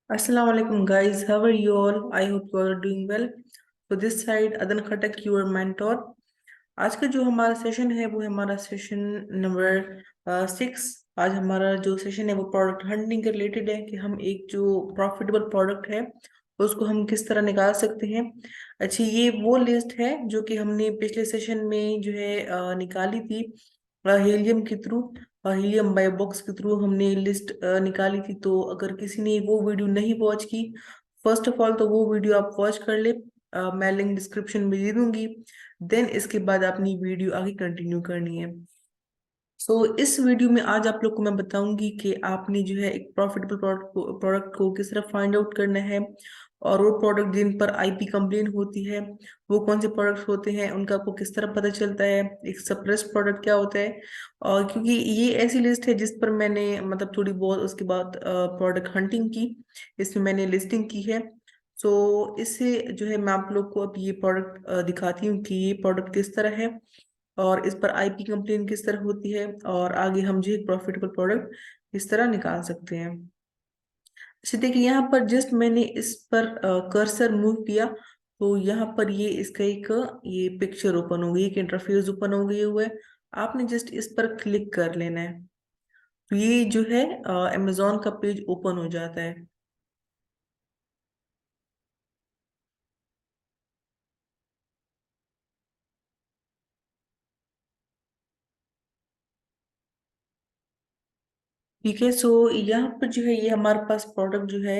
Assalamu alaikum guys, how are you all? I hope you all are doing well. So this side Adan Khatak, your mentor. आज का जो हमारा session है वो है हमारा सेशन नंबर 6। आज हमारा जो सेशन है वो प्रोडक्ट हंटिंग के रिलेटेड है कि हम एक जो प्रॉफिटेबल प्रोडक्ट है उसको हम किस तरह निकाल सकते हैं। अच्छा, ये वो लिस्ट है जो कि हमने पिछले सेशन में जो है निकाली थी हीलियम के थ्रू। हीलियम बाय बॉक्स के थ्रू हमने लिस्ट निकाली थी। तो अगर किसी ने वो वीडियो नहीं वॉच की, फर्स्ट ऑफ ऑल तो वो वीडियो आप वॉच कर ले। मैं लिंक डिस्क्रिप्शन में दे दूंगी। देन इसके बाद अपनी वीडियो आगे कंटिन्यू करनी है। इस वीडियो में आज आप लोग को मैं बताऊंगी कि आपने जो है एक प्रॉफिटेबल प्रोडक्ट को किस तरह फाइंड आउट करना है, और वो प्रोडक्ट जिन पर आईपी कंप्लेन होती है वो कौन से प्रोडक्ट्स होते हैं, उनका आपको किस तरह पता चलता है, एक सप्रेस प्रोडक्ट क्या होता है। और क्योंकि ये ऐसी लिस्ट है जिस पर मैंने मतलब थोड़ी बहुत उसके बाद प्रोडक्ट हंटिंग की, इसमें मैंने लिस्टिंग की है। इससे जो है मैं आप लोग को अब ये प्रोडक्ट दिखाती हूँ कि ये प्रोडक्ट किस तरह है और इस पर आईपी कंप्लेन किस तरह होती है, और आगे हम जो एक प्रॉफिटेबल प्रोडक्ट किस तरह निकाल सकते हैं। अच्छा देखिए, यहाँ पर जस्ट मैंने इस पर कर्सर मूव किया तो यहाँ पर ये इसका एक ये पिक्चर ओपन हो गई, एक इंटरफेस ओपन हो गई हुआ है। आपने जस्ट इस पर क्लिक कर लेना है तो ये जो है अमेजोन का पेज ओपन हो जाता है। ठीक है, यहाँ पर जो है ये हमारे पास प्रोडक्ट जो है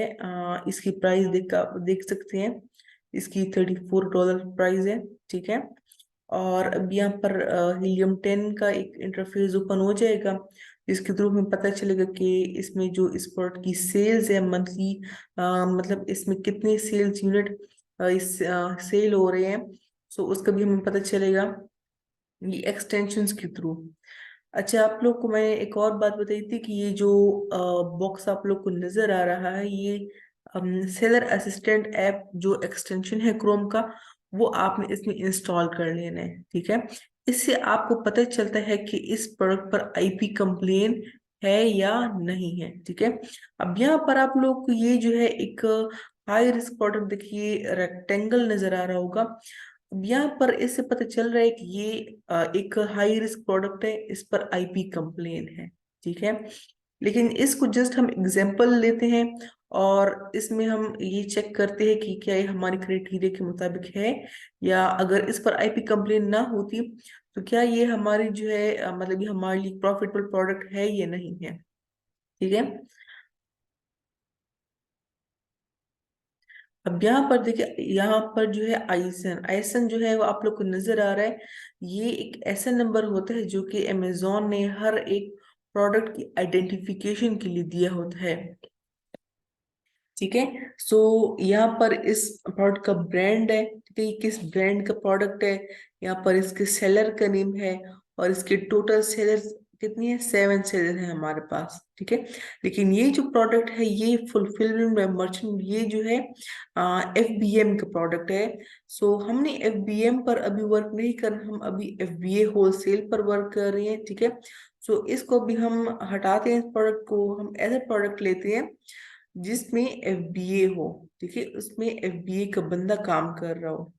इसकी प्राइस देख सकते हैं। इसकी $34 प्राइस है। ठीक है, और अब यहाँ पर हीलियम 10 का एक इंटरफेस ओपन हो जाएगा जिसके थ्रू हमें पता चलेगा कि इसमें जो इस प्रोडक्ट की सेल्स है मंथली, मतलब इसमें कितने सेल्स यूनिट इस सेल हो रहे हैं। उसका भी हमें पता चलेगा ये एक्सटेंशंस के थ्रू। अच्छा, आप लोग को मैंने एक और बात बताई थी कि ये जो बॉक्स आप लोग को नजर आ रहा है ये सेलर असिस्टेंट ऐप जो एक्सटेंशन है क्रोम का, वो आपने इसमें इंस्टॉल कर लेना है। ठीक है, इससे आपको पता चलता है कि इस प्रोडक्ट पर आईपी कंप्लेन है या नहीं है। ठीक है, अब यहाँ पर आप लोग को ये जो है एक हाई रिस्क प्रोडक्ट देखिए रेक्टेंगल नजर आ रहा होगा। अब यहाँ पर इससे पता चल रहा है कि ये एक हाई रिस्क प्रोडक्ट है, इस पर आईपी कंप्लेन है। ठीक है, लेकिन इसको जस्ट हम एग्जांपल लेते हैं और इसमें हम ये चेक करते हैं कि क्या ये हमारे क्राइटेरिया के मुताबिक है, या अगर इस पर आईपी कंप्लेन ना होती तो क्या ये हमारी जो है मतलब ये हमारे लिए प्रॉफिटेबल प्रोडक्ट है या नहीं है। ठीक है, अब यहाँ पर देखिए, यहाँ पर जो है आईसन आईसन जो है वो आप लोग को नजर आ रहा है। ये एक ऐसा नंबर होता है जो कि अमेजोन ने हर एक प्रोडक्ट की आइडेंटिफिकेशन के लिए दिया होता है। ठीक है, यहाँ पर इस प्रोडक्ट का ब्रांड है। ठीक है, ये किस ब्रांड का प्रोडक्ट है, यहाँ पर इसके सेलर का नेम है, और इसके टोटल सेलर्स कितनी है, 7 सेलर है हमारे पास। ठीक है, लेकिन ये जो प्रोडक्ट है ये फुलफिलमेंट बाय मर्चेंट, ये जो है FBM का प्रोडक्ट है। हमने FBM पर अभी वर्क नहीं कर, हम अभी FBA होलसेल पर वर्क कर रहे हैं। ठीक है, इसको अभी हम हटाते हैं, इस प्रोडक्ट को हम ऐसा प्रोडक्ट लेते हैं जिसमें FBA हो। ठीक है, उसमें FBA का बंदा काम कर रहा हो।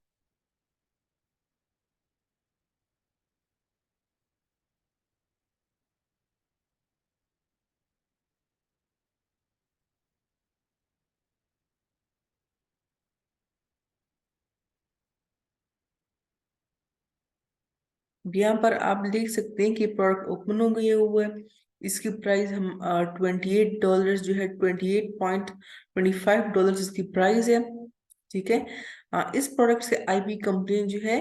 यहाँ पर आप देख सकते हैं कि प्रोडक्ट ओपन हो गया हुआ है। इसकी प्राइस हम $28 जो है, $28.25 इसकी प्राइस है। ठीक है, इस प्रोडक्ट से आईपी कंप्लेन जो है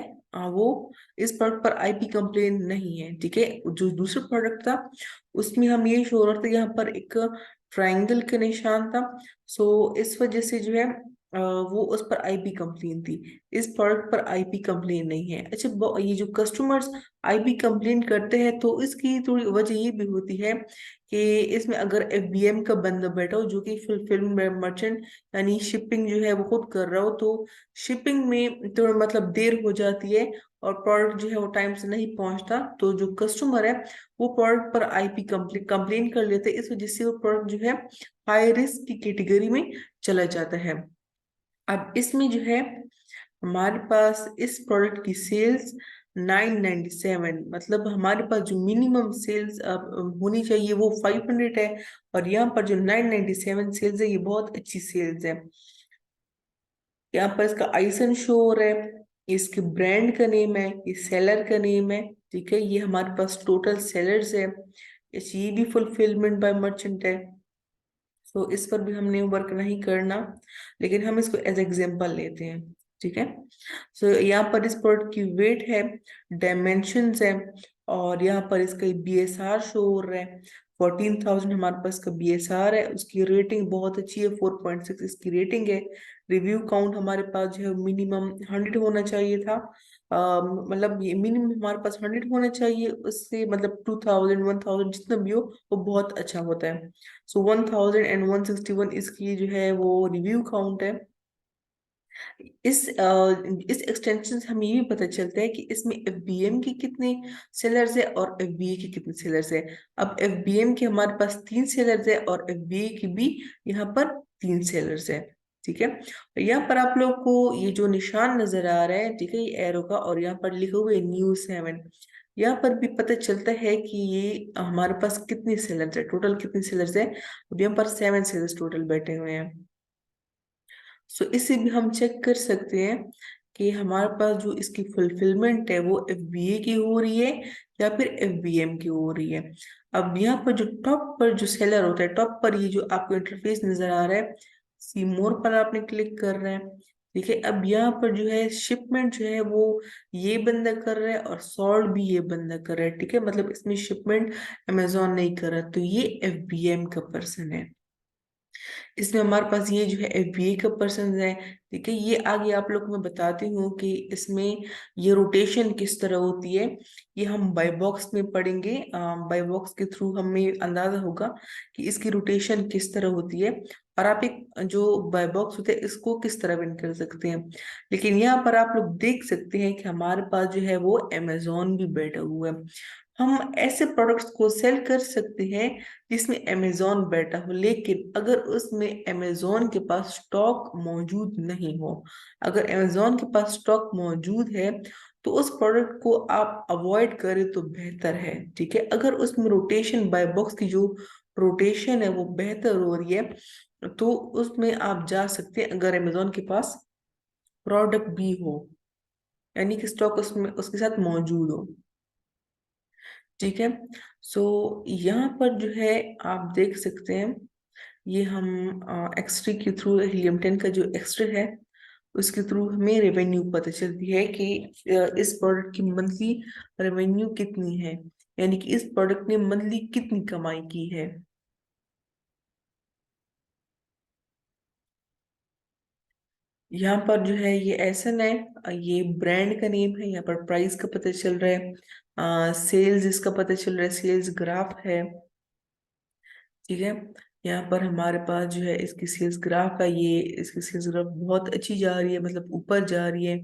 वो इस प्रोडक्ट पर आईपी कंप्लेन नहीं है। ठीक है, जो दूसरा प्रोडक्ट था उसमें हम ये शो हो रहा था, यहाँ पर एक ट्रायंगल का निशान था। इस वजह से जो है वो उस पर आईपी कंप्लेन थी। इस प्रोडक्ट पर आईपी कंप्लेन नहीं है। अच्छा, ये जो कस्टमर्स आईपी कंप्लेन करते हैं तो इसकी थोड़ी वजह ये भी होती है कि इसमें अगर एफबीएम का बंदा बैठा हो जो कि फुलफिल मर्चेंट यानी शिपिंग जो है वो खुद कर रहा हो, तो शिपिंग में तो मतलब देर हो जाती है और प्रोडक्ट जो है वो टाइम से नहीं पहुंचता, तो जो कस्टमर है वो प्रोडक्ट पर आईपी कंप्लेन कर लेते हैं। इस वजह से वो प्रोडक्ट जो है हाई रिस्क की कैटेगरी में चला जाता है। अब इसमें जो है हमारे पास इस प्रोडक्ट की सेल्स 997, मतलब हमारे पास जो मिनिमम सेल्स अब होनी चाहिए वो 500 है, और यहाँ पर जो 997 सेल्स है ये बहुत अच्छी सेल्स है। यहाँ पर इसका आइसन शो हो रहा है, इसके ब्रांड का नेम है, ये सेलर का नेम है। ठीक है, ये हमारे पास टोटल सेलर्स है। ये भी फुलफिलमेंट बाय मर्चेंट है। तो इस पर भी हमने वर्क नहीं करना, लेकिन हम इसको एज एग्जाम्पल लेते हैं। ठीक है, सो यहाँ पर इस प्रोडक्ट की वेट है, डायमेंशंस है, और यहाँ पर इसका बीएसआर शो हो रहा है। 14,000 हमारे पास का बीएसआर है। उसकी रेटिंग बहुत अच्छी है, 4.6 इसकी रेटिंग है। रिव्यू काउंट हमारे पास जो है मिनिमम 100 होना चाहिए था। मतलब ये मिनिमम हमारे पास 100 होना चाहिए, उससे मतलब 2000 1000 जितना भी हो वो बहुत अच्छा होता है। सो 1161 इसकी जो है वो रिव्यू काउंट है। इस एक्सटेंशन से हमें ये भी पता चलता है कि इसमें एफबीएम के कितने सेलर्स है और एफबीए के कितने सेलर्स है। अब एफबीएम के हमारे पास 3 सेलर्स है और एफबीए के भी यहाँ पर 3 सेलर्स है। ठीक है, और यहाँ पर आप लोग को ये जो निशान नजर आ रहा है, ठीक है, ये एरो का, और यहाँ पर लिखा हुआ है New7। यहाँ पर भी पता चलता है कि ये हमारे पास कितने सेलर्स है, टोटल कितने सेलर्स है। अब यहाँ पर 7 सेलर्स टोटल बैठे हुए हैं। सो इसे भी हम चेक कर सकते हैं कि हमारे पास जो इसकी फुलफिलमेंट है वो एफबीए की हो रही है या फिर एफबीएम की हो रही है। अब यहाँ पर जो टॉप पर जो सेलर होता है, टॉप पर ये जो आपको इंटरफेस नजर आ रहा है, सी मोर पर आपने क्लिक कर रहे हैं। ठीक है, अब यहाँ पर जो है शिपमेंट जो है वो ये बंदा कर रहा है और सॉल्ट भी ये बंदा कर रहा है। ठीक है, मतलब इसमें शिपमेंट अमेजोन नहीं कर रहा, तो ये एफबीएम का पर्सन है। इसमें हमारे पास ये जो है एफबीए का पर्सन है। ठीक है, ये आगे आप लोग को मैं बताती हूँ कि इसमें ये रोटेशन किस तरह होती है। ये हम बाय बॉक्स में पढ़ेंगे, बाय बॉक्स के थ्रू हमें अंदाजा होगा कि इसकी रोटेशन किस तरह होती है, और आप एक जो बाय बॉक्स होते हैं इसको किस तरह विन कर सकते हैं। लेकिन यहाँ पर आप लोग देख सकते हैं कि हमारे पास जो है वो अमेजोन भी बैठा हुआ है। हम ऐसे प्रोडक्ट्स को सेल कर सकते हैं जिसमें अमेजोन बैठा हो, लेकिन अगर उसमें अमेजोन के पास स्टॉक मौजूद नहीं हो। अगर अमेजोन के पास स्टॉक मौजूद है तो उस प्रोडक्ट को आप अवॉइड करें तो बेहतर है। ठीक है, अगर उसमें रोटेशन बाय बॉक्स की जो रोटेशन है वो बेहतर हो रही है तो उसमें आप जा सकते हैं, अगर अमेजोन के पास प्रोडक्ट भी हो, यानी कि स्टॉक उसमें उसके साथ मौजूद हो। ठीक है, सो यहाँ पर जो है आप देख सकते हैं, ये हम एक्सरे के थ्रू, हीलियम 10 का जो एक्सरे है उसके थ्रू हमें रेवेन्यू पता चलती है कि इस प्रोडक्ट की मंथली रेवेन्यू कितनी है, यानी कि इस प्रोडक्ट ने मंथली कितनी कमाई की है। यहाँ पर जो है ये एसन है, ये ब्रांड का नेम है, यहाँ पर प्राइस का पता चल रहा है, सेल्स इसका पता चल रहा है, सेल्स ग्राफ है। ठीक है, यहाँ पर हमारे पास जो है इसकी सेल्स ग्राफ है, ये इसकी सेल्स ग्राफ बहुत अच्छी जा रही है, मतलब ऊपर जा रही है।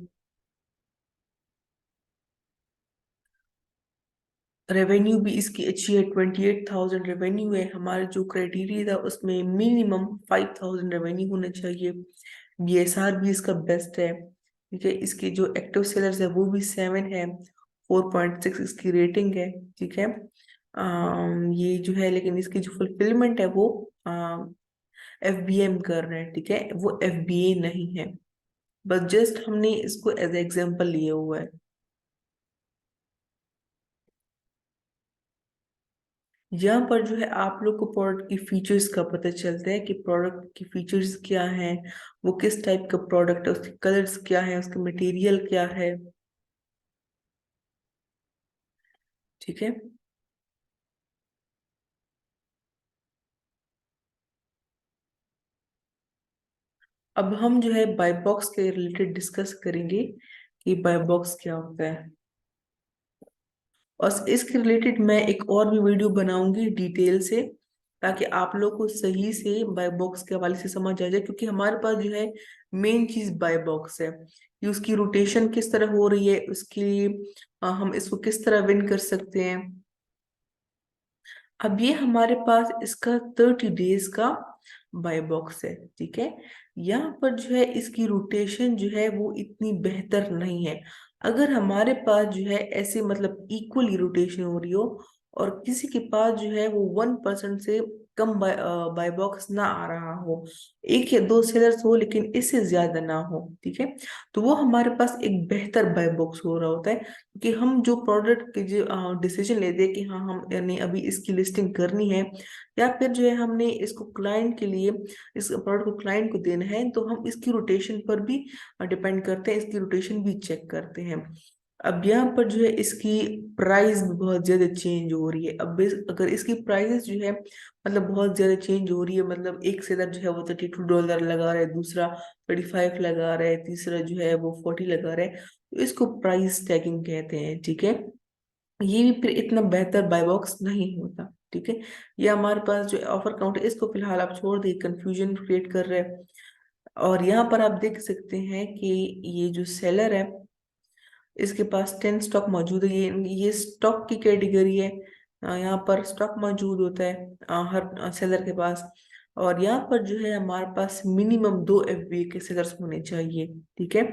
रेवेन्यू भी इसकी अच्छी है, 28,000 रेवेन्यू है। हमारा जो क्राइटेरिया था उसमें मिनिमम 5,000 रेवेन्यू होना चाहिए। बीएसआर भी इसका बेस्ट है। ठीक है, इसकी जो एक्टिव सेलर्स है वो भी 7 है, 4.6 इसकी रेटिंग है। ठीक है, ये जो है, लेकिन इसकी जो फुलफिलमेंट है वो एफबीएम कर रहे हैं। ठीक है, वो एफबीए नहीं है, बस जस्ट हमने इसको एज एग्जाम्पल लिए हुआ है। यहाँ पर जो है आप लोग को प्रोडक्ट की फीचर्स का पता चलता है कि प्रोडक्ट की फीचर्स क्या हैं, वो किस टाइप का प्रोडक्ट है, उसके कलर्स क्या है, उसके मटेरियल क्या है। ठीक है, अब हम जो है बाय बॉक्स के रिलेटेड डिस्कस करेंगे कि बाय बॉक्स क्या होता है, और इसके रिलेटेड मैं एक और भी वीडियो बनाऊंगी डिटेल से, ताकि आप लोग को सही से बाय बॉक्स के हवाले से समझ आ जाए। क्योंकि हमारे पास जो है मेन चीज बाय बॉक्स है कि उसकी रोटेशन किस तरह हो रही है, उसकी हम इसको किस तरह विन कर सकते हैं। अब ये हमारे पास इसका 30 डेज का बाय बॉक्स है, ठीक है। यहाँ पर जो है इसकी रोटेशन जो है वो इतनी बेहतर नहीं है। अगर हमारे पास जो है ऐसे मतलब इक्वली रोटेशन हो रही हो, और किसी के पास जो है वो 1% से कम बाय बॉक्स ना आ रहा हो, एक या दो सेलर्स हो लेकिन इससे ज्यादा ना हो, ठीक है, तो वो हमारे पास एक बेहतर बाय बॉक्स हो रहा होता है। कि हम जो प्रोडक्ट के जो डिसीजन लेते हैं कि हाँ हम यानी अभी इसकी लिस्टिंग करनी है, या फिर जो है हमने इसको क्लाइंट के लिए इस प्रोडक्ट को क्लाइंट को देना है, तो हम इसकी रोटेशन पर भी डिपेंड करते हैं, इसकी रोटेशन भी चेक करते हैं। अब यहाँ पर जो है इसकी प्राइस भी बहुत ज्यादा चेंज हो रही है। अब अगर इसकी प्राइसेस जो है मतलब बहुत ज्यादा चेंज हो रही है, मतलब एक सेलर जो है वो $32 लगा रहा है, दूसरा 35 लगा रहा है, तीसरा जो है वो 40 लगा रहा है, तो इसको प्राइस टैगिंग कहते हैं, ठीक है। ये भी फिर इतना बेहतर बाय बॉक्स नहीं होता, ठीक है। ये हमारे पास जो ऑफर काउंट है इसको फिलहाल आप छोड़ दिए, कंफ्यूजन क्रिएट कर रहे हैं। और यहाँ पर आप देख सकते हैं कि ये जो सेलर है इसके पास 10 स्टॉक मौजूद है। ये स्टॉक की कैटेगरी है। यहाँ पर स्टॉक मौजूद होता है हर सेलर के पास। और यहाँ पर जो है हमारे पास मिनिमम 2 FBA के सेलर्स होने चाहिए, ठीक है।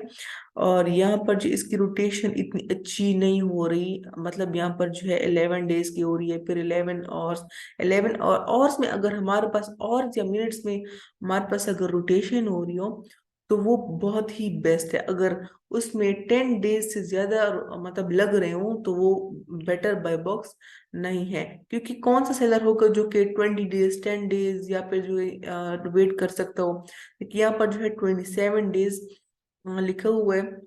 और यहाँ पर जो इसकी रोटेशन इतनी अच्छी नहीं हो रही, मतलब यहाँ पर जो है 11 डेज की हो रही है, फिर 11 आवर्स। 11 आवर्स में अगर हमारे पास आवर्स या मिनट्स में हमारे पास अगर रोटेशन हो रही हो, तो वो बहुत ही बेस्ट है। अगर उसमें 10 डेज से ज्यादा मतलब लग रहे हो, तो वो बेटर बाय बॉक्स नहीं है। क्योंकि कौन सा सेलर होगा जो कि 20 डेज 10 डेज या फिर जो है वेट कर सकता हो। लेकिन यहाँ पर जो है 27 डेज लिखा हुआ है।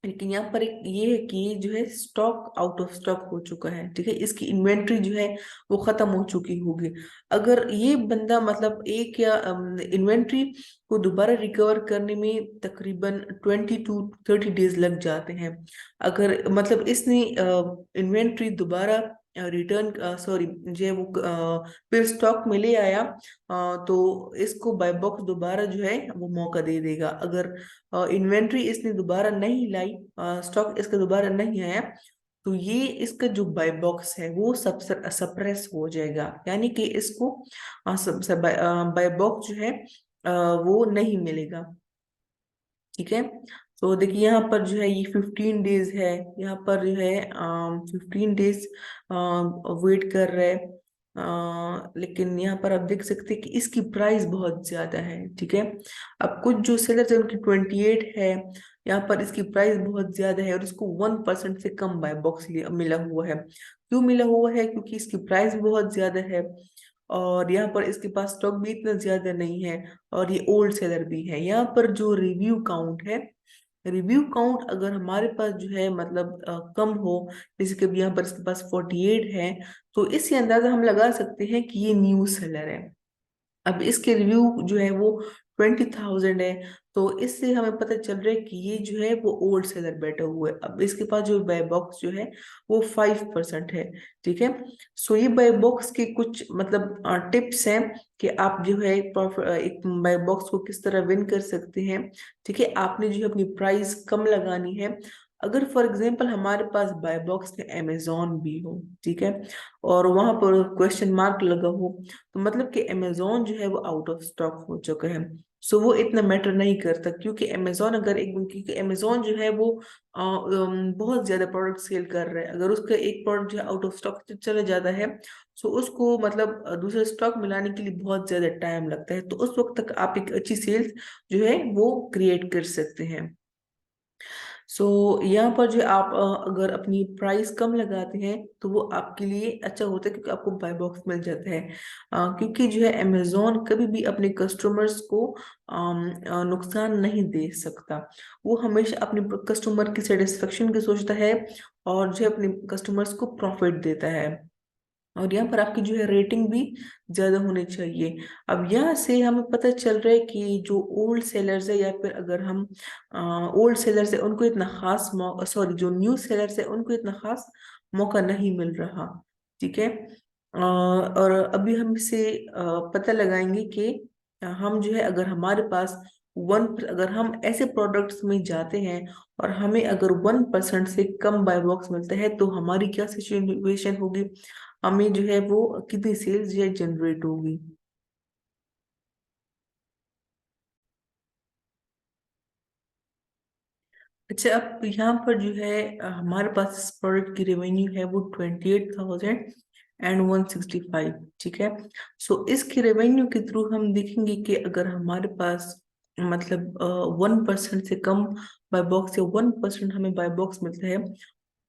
लेकिन यहाँ पर एक ये है कि जो है स्टॉक आउट ऑफ स्टॉक हो चुका है, ठीक है, इसकी इन्वेंट्री जो है वो खत्म हो चुकी होगी। अगर ये बंदा मतलब एक या इन्वेंट्री को दोबारा रिकवर करने में तकरीबन 20 to 30 डेज लग जाते हैं। अगर मतलब इसने इन्वेंट्री दोबारा रिटर्न सॉरी जो है वो फिर स्टॉक में ले आया, तो इसको बाय बॉक्स दोबारा जो है वो मौका दे देगा। अगर इन्वेंट्री इसने दोबारा नहीं लाई, स्टॉक इसका दोबारा नहीं आया, तो ये इसका जो बाय बॉक्स है वो सब सप्रेस हो जाएगा, यानी कि इसको बाय बॉक्स जो है अ, वो नहीं मिलेगा, ठीक है। तो देखिए यहाँ पर जो है ये 15 डेज है, यहाँ पर जो है 15 डेज वेट कर रहे हैं। लेकिन यहाँ पर आप देख सकते हैं कि इसकी प्राइस बहुत ज्यादा है, ठीक है। अब कुछ जो सेलर्स है उनकी 28 है, यहाँ पर इसकी प्राइस बहुत ज्यादा है और इसको 1% से कम बाय बॉक्स मिला हुआ है। क्यों मिला हुआ है? क्योंकि इसकी प्राइस बहुत ज्यादा है, और यहाँ पर इसके पास स्टॉक भी इतना ज्यादा नहीं है, और ये ओल्ड सेलर भी है। यहाँ पर जो रिव्यू काउंट है, रिव्यू काउंट अगर हमारे पास जो है मतलब कम हो, जैसे कि अभी यहाँ पर इसके पास 48 है, तो इससे अंदाजा हम लगा सकते हैं कि ये न्यू सेलर है। अब इसके रिव्यू जो है वो 20,000 है, तो इससे हमें पता चल रहा है कि ये जो है वो ओल्ड सेलर बैठा हुआ है। अब इसके पास जो बाय बॉक्स जो है वो 5% है, ठीक है। सो ये बाय बॉक्स के कुछ मतलब टिप्स हैं कि आप जो है एक बाय बॉक्स को किस तरह विन कर सकते हैं, ठीक है। आपने जो है अपनी प्राइस कम लगानी है। अगर फॉर एग्जांपल हमारे पास बाय बॉक्स में अमेजोन भी हो, ठीक है, और वहां पर क्वेश्चन मार्क लगा हो, तो मतलब कि अमेजोन जो है वो आउट ऑफ स्टॉक हो चुका है। सो वो इतना मैटर नहीं करता, क्योंकि अमेजोन अगर एक क्योंकि अमेजोन जो है वो बहुत ज्यादा प्रोडक्ट सेल कर रहा है। अगर उसका एक प्रोडक्ट जो है आउट ऑफ स्टॉक चला जाता है, सो उसको मतलब दूसरे स्टॉक मिलाने के लिए बहुत ज्यादा टाइम लगता है। तो उस वक्त तक आप एक अच्छी सेल्स जो है वो क्रिएट कर सकते हैं। सो यहाँ पर जो आप अगर अपनी प्राइस कम लगाते हैं, तो वो आपके लिए अच्छा होता है, क्योंकि आपको बाय बॉक्स मिल जाता है। क्योंकि जो है अमेजोन कभी भी अपने कस्टमर्स को नुकसान नहीं दे सकता। वो हमेशा अपने कस्टमर की सेटिस्फेक्शन की सोचता है, और जो है अपने कस्टमर्स को प्रॉफिट देता है। और यहाँ पर आपकी जो है रेटिंग भी ज्यादा होनी चाहिए। अब यहाँ से हमें पता चल रहा है कि जो ओल्ड सेलर्स है, या फिर अगर हम ओल्ड सेलर्स है उनको इतना खास सॉरी, जो न्यू सेलर्स है उनको इतना खास मौका नहीं मिल रहा। ठीक है। और अभी हम इसे पता लगाएंगे कि हम जो है, अगर हमारे पास अगर हम ऐसे प्रोडक्ट्स में जाते हैं और हमें अगर 1% से कम बाय बॉक्स मिलता है तो हमारी क्या सिचुएशन होगी, हमें जो है वो कितनी सेल्स जो है जनरेट होगी। अच्छा, अब यहाँ पर जो है हमारे पास इस प्रोडक्ट की रेवेन्यू है वो 28,165। ठीक है। सो इसकी रेवेन्यू के थ्रू हम देखेंगे कि अगर हमारे पास मतलब 1% से कम बाय बॉक्स या 1% हमें बाय बॉक्स मिलता है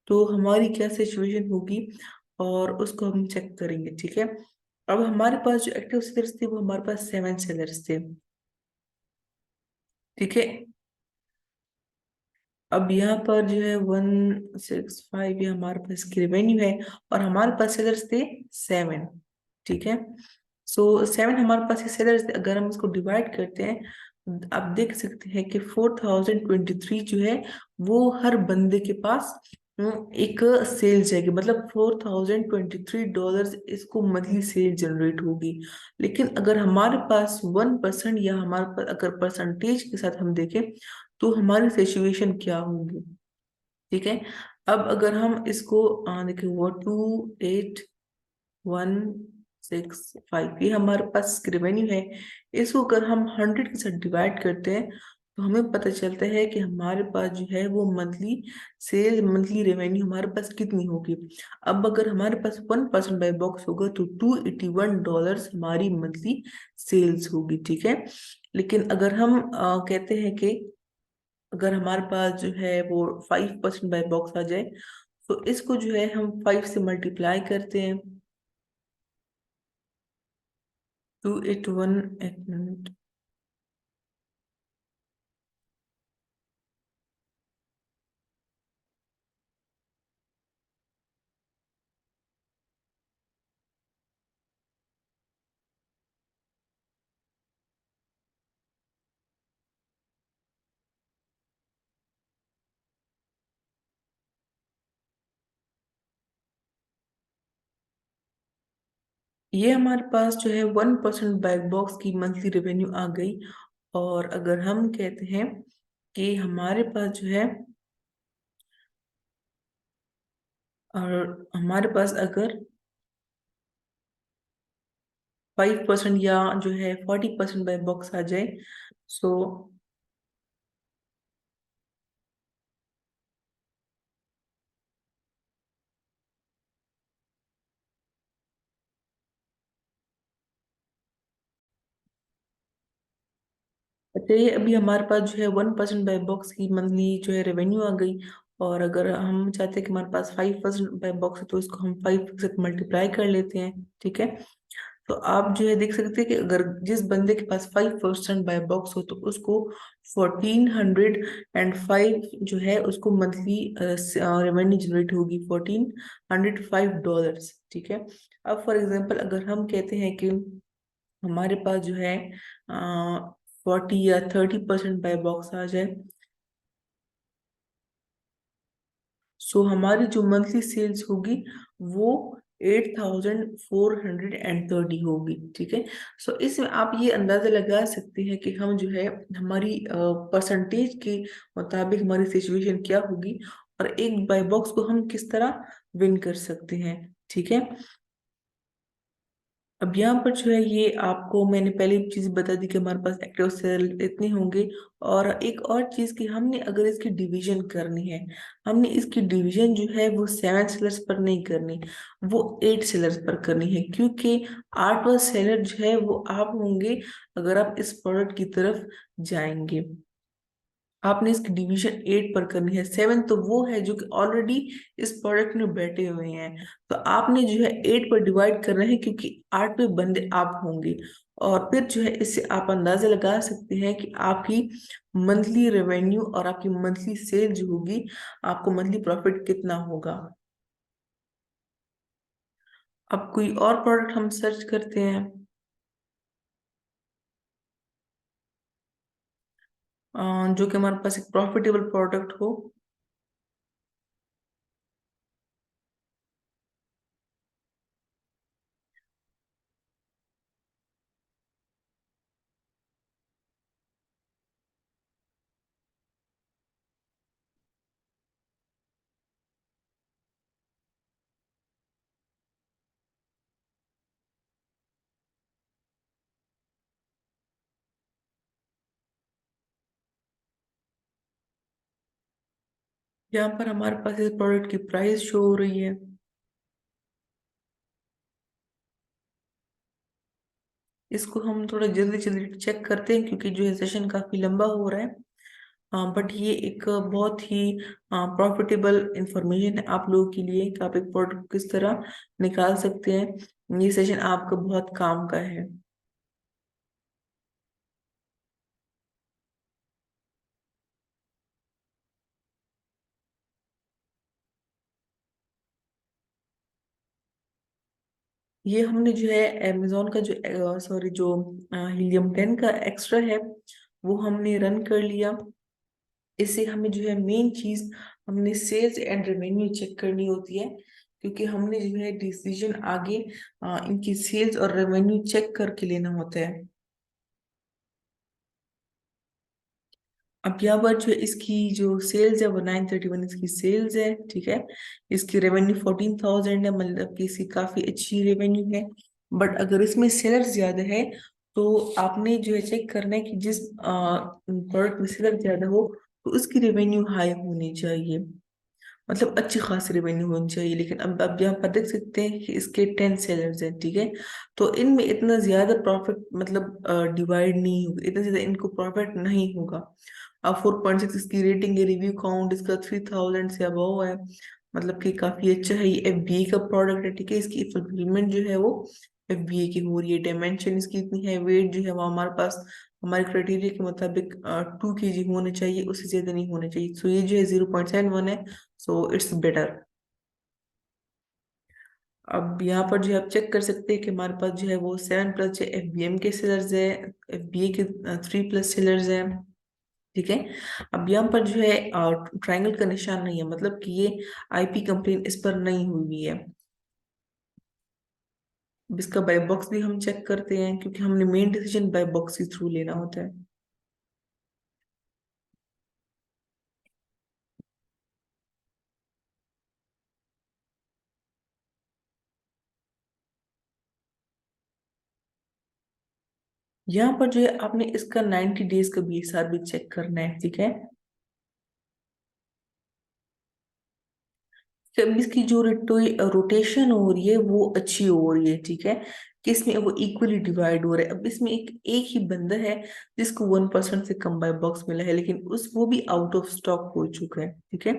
तो हमारी क्या सिचुएशन होगी, और उसको हम चेक करेंगे। ठीक है। अब हमारे पास जो एक्टिव सेलर्स थे वो हमारे पास 7 सेलर्स थे। ठीक है। अब यहाँ पर जो है 165 ये हमारे पास की रेवेन्यू है, और हमारे पास सेलर्स थे 7। ठीक है। सो 7 हमारे पास ये सेलर्स थे। अगर हम इसको डिवाइड करते हैं, आप देख सकते हैं कि 4023 जो है वो हर बंदे के पास एक सेल जाएगी, मतलब $4023 इसको मंथली सेल जनरेट होगी। लेकिन अगर हमारे पास 1%, या हमारे पास अगर परसेंटेज के साथ हम देखें तो हमारी सिचुएशन क्या होगी। ठीक है। अब अगर हम इसको देखिए, वो 28,165 ये हमारे पास रेवेन्यू है। इसको अगर हम 100 के साथ डिवाइड करते हैं तो हमें पता चलता है कि हमारे पास जो है वो मंथली रेवेन्यू हमारे पास कितनी होगी। अब अगर हमारे पास 1% बाय बॉक्स होगा तो $281 हमारी मंथली सेल्स होगी। ठीक है। लेकिन अगर हम कहते हैं कि अगर हमारे पास जो है वो 5% बाय बॉक्स आ जाए तो इसको जो है हम 5 से मल्टीप्लाई करते हैं। 281, एक मिनट। ये हमारे पास जो है 1% बाय बॉक्स की मंथली रेवेन्यू आ गई। और अगर हम कहते हैं कि हमारे पास जो है, और हमारे पास अगर 5% या जो है 40% बाय बॉक्स आ जाए, सो चलिए, अभी हमारे पास जो है 1% बाय बॉक्स की मंथली जो है रेवेन्यू आ गई। और अगर हम चाहते हैं कि हमारे पास 5% बाय बॉक्स है तो इसको हम 5 के साथ मल्टीप्लाई कर लेते हैं। ठीक है। तो आप जो है देख सकते हैं कि अगर जिस बंदे के पास 5% बाय बॉक्स हो तो उसको 1405 जो है उसको मंथली रेवेन्यू जनरेट होगी, $1405। ठीक है। अब फॉर एग्जांपल अगर हम कहते हैं कि हमारे पास जो है 40 या 30% बाय बॉक्स आ जाए, सो हमारी जो मंथली सेल्स होगी वो 8,430 होगी। ठीक है। सो इसमें आप ये अंदाजा लगा सकते हैं कि हम जो है हमारी परसेंटेज के मुताबिक हमारी सिचुएशन क्या होगी, और एक बाय बॉक्स को हम किस तरह विन कर सकते हैं। ठीक है। अब यहाँ पर जो है ये आपको मैंने पहले एक चीज बता दी कि हमारे पास एक्टिव सेल इतने होंगे। और एक और चीज कि हमने अगर इसकी डिवीजन करनी है, हमने इसकी डिवीजन जो है वो 7 सेलर्स पर नहीं करनी, वो 8 सेलर्स पर करनी है, क्योंकि 8वां सेलर जो है वो आप होंगे अगर आप इस प्रोडक्ट की तरफ जाएंगे। आपने इसकी डिवीजन 8 पर करनी है। 7 तो वो है जो कि ऑलरेडी इस प्रोडक्ट में बैठे हुए हैं, तो आपने जो है 8 पर डिवाइड करना है, क्योंकि 8वें बंदे आप होंगे। और फिर जो है इससे आप अंदाजा लगा सकते हैं कि आपकी मंथली रेवेन्यू और आपकी मंथली सेल जो होगी, आपको मंथली प्रॉफिट कितना होगा। अब कोई और प्रोडक्ट हम सर्च करते हैं, जो कि हमारे पास एक प्रॉफिटेबल प्रोडक्ट हो। यहाँ पर हमारे पास इस प्रोडक्ट की प्राइस शो हो रही है। इसको हम थोड़ा जल्दी जल्दी चेक करते हैं क्योंकि जो है सेशन काफी लंबा हो रहा है। बट ये एक बहुत ही प्रॉफिटेबल इंफॉर्मेशन है आप लोगों के लिए कि आप एक प्रोडक्ट किस तरह निकाल सकते हैं। ये सेशन आपका बहुत काम का है। ये हमने जो है अमेजोन का जो सॉरी जो हीलियम 10 का एक्स्ट्रा है वो हमने रन कर लिया। इससे हमें जो है मेन चीज हमने सेल्स एंड रेवेन्यू चेक करनी होती है क्योंकि हमने जो है डिसीजन आगे इनकी सेल्स और रेवेन्यू चेक करके लेना होता है। अब यहाँ पर जो इसकी जो सेल्स है वो 931 इसकी सेल्स है, ठीक है। इसकी रेवेन्यू 14,000 है, मतलब कि इसकी काफी अच्छी रेवेन्यू है। बट अगर इसमें सेलर ज्यादा है तो आपने जो है चेक करना है कि जिस प्रोडक्ट में सेलर ज्यादा हो तो उसकी रेवेन्यू हाई होनी चाहिए, मतलब अच्छी खासी रेवेन्यू होनी चाहिए। लेकिन अब यहाँ पर देख सकते हैं कि इसके 10 सेलर्स हैं, ठीक है। तो इनमें इतना ज्यादा प्रॉफिट मतलब डिवाइड नहीं होगा, इतना ज्यादा इनको प्रॉफिट नहीं होगा। अब 4.6 इसकी रेटिंग है, रिव्यू काउंट इसका 3000 से अबव है, मतलब कि काफी अच्छा है। ये एफबीए का प्रोडक्ट है, ठीक है। इसकी फुलफिलमेंट जो है वो एफबीए की हो रही है। डायमेंशन इसकी इतनी है, वेट जो है वो हमारे पास हमारे क्राइटेरिया के मुताबिक 2 kg होने चाहिए, उससे ज्यादा नहीं होने चाहिए। सो ये जो है 0.71 है, सो इट्स बेटर। अब यहाँ पर जो है आप चेक कर सकते हैं कि हमारे पास जो है वो 7+ जो एफबीएम के सेलर्स है, एफबीए के 3+ सेलर्स हैं, ठीक है। अब यहाँ पर जो है ट्रायंगल का निशान नहीं है, मतलब कि ये आईपी कंप्लेन इस पर नहीं हुई है। अब इसका बाय बॉक्स भी हम चेक करते हैं क्योंकि हमने मेन डिसीजन बाय बॉक्स के थ्रू लेना होता है। यहाँ पर जो है आपने इसका 90 डेज का बीएसआर भी चेक करना है, ठीक है। कि अब इसकी जो रोटेशन हो रही है वो अच्छी हो रही है, ठीक है। कि इसमें वो इक्वली डिवाइड हो रहा है। अब इसमें एक एक ही बंदा है जिसको 1% से कम बाय बॉक्स मिला है, लेकिन उस वो भी आउट ऑफ स्टॉक हो चुका है, ठीक है।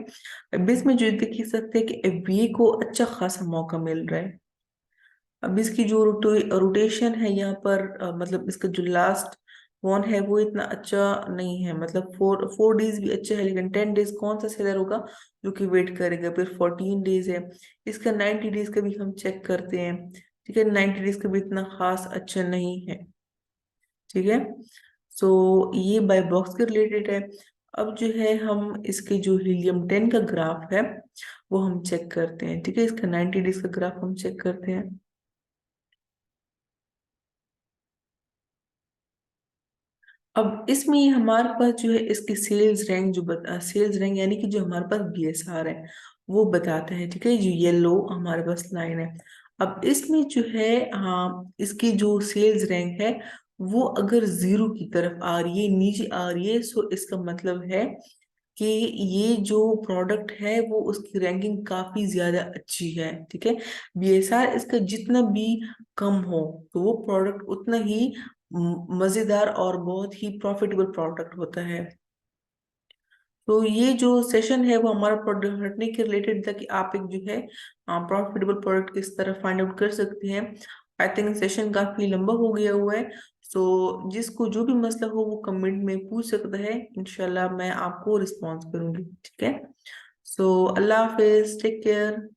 अब इसमें जो देख सकते हैं कि एफबीए को अच्छा खासा मौका मिल रहा है। अब इसकी जो रोटेशन है यहाँ पर मतलब इसका जो लास्ट वन है वो इतना अच्छा नहीं है, मतलब 4 डेज भी अच्छा है, लेकिन 10 डेज कौन सा सेलर होगा जो कि वेट करेगा। फिर 14 डेज है, इसका 90 डेज का भी हम चेक करते हैं, ठीक है। 90 डेज का भी इतना खास अच्छा नहीं है, ठीक है। सो ये बाय बॉक्स के रिलेटेड है। अब जो है हम इसके जो हीलियम 10 का ग्राफ है वो हम चेक करते हैं, ठीक है। इसका 90 डेज का ग्राफ हम चेक करते हैं। अब इसमें हमारे पास जो है इसकी सेल्स रैंक सेल्स रैंक यानी कि जो हमारे पास बीएसआर है वो बताता है, ठीक है। जो येलो हमारे पास लाइन है, अब इसमें जो है हाँ इसकी जो सेल्स रैंक है वो अगर जीरो की तरफ आ रही है, नीचे आ रही है, सो इसका मतलब है कि ये जो प्रोडक्ट है वो उसकी रैंकिंग काफी ज्यादा अच्छी है, ठीक है। बीएसआर इसका जितना भी कम हो तो वो प्रोडक्ट उतना ही मजेदार और बहुत ही प्रॉफिटेबल प्रोडक्ट होता है। तो ये जो सेशन है वो हमारा प्रोडक्ट हटने के रिलेटेड था कि आप एक जो है प्रॉफिटेबल प्रोडक्ट किस तरह फाइंड आउट कर सकते हैं। आई थिंक सेशन काफी लंबा हो गया हुआ है, सो जिसको जो भी मसला हो वो कमेंट में पूछ सकता है, इंशाल्लाह मैं आपको रिस्पॉन्स करूंगी, ठीक है। सो अल्लाह हाफिज, टेक केयर।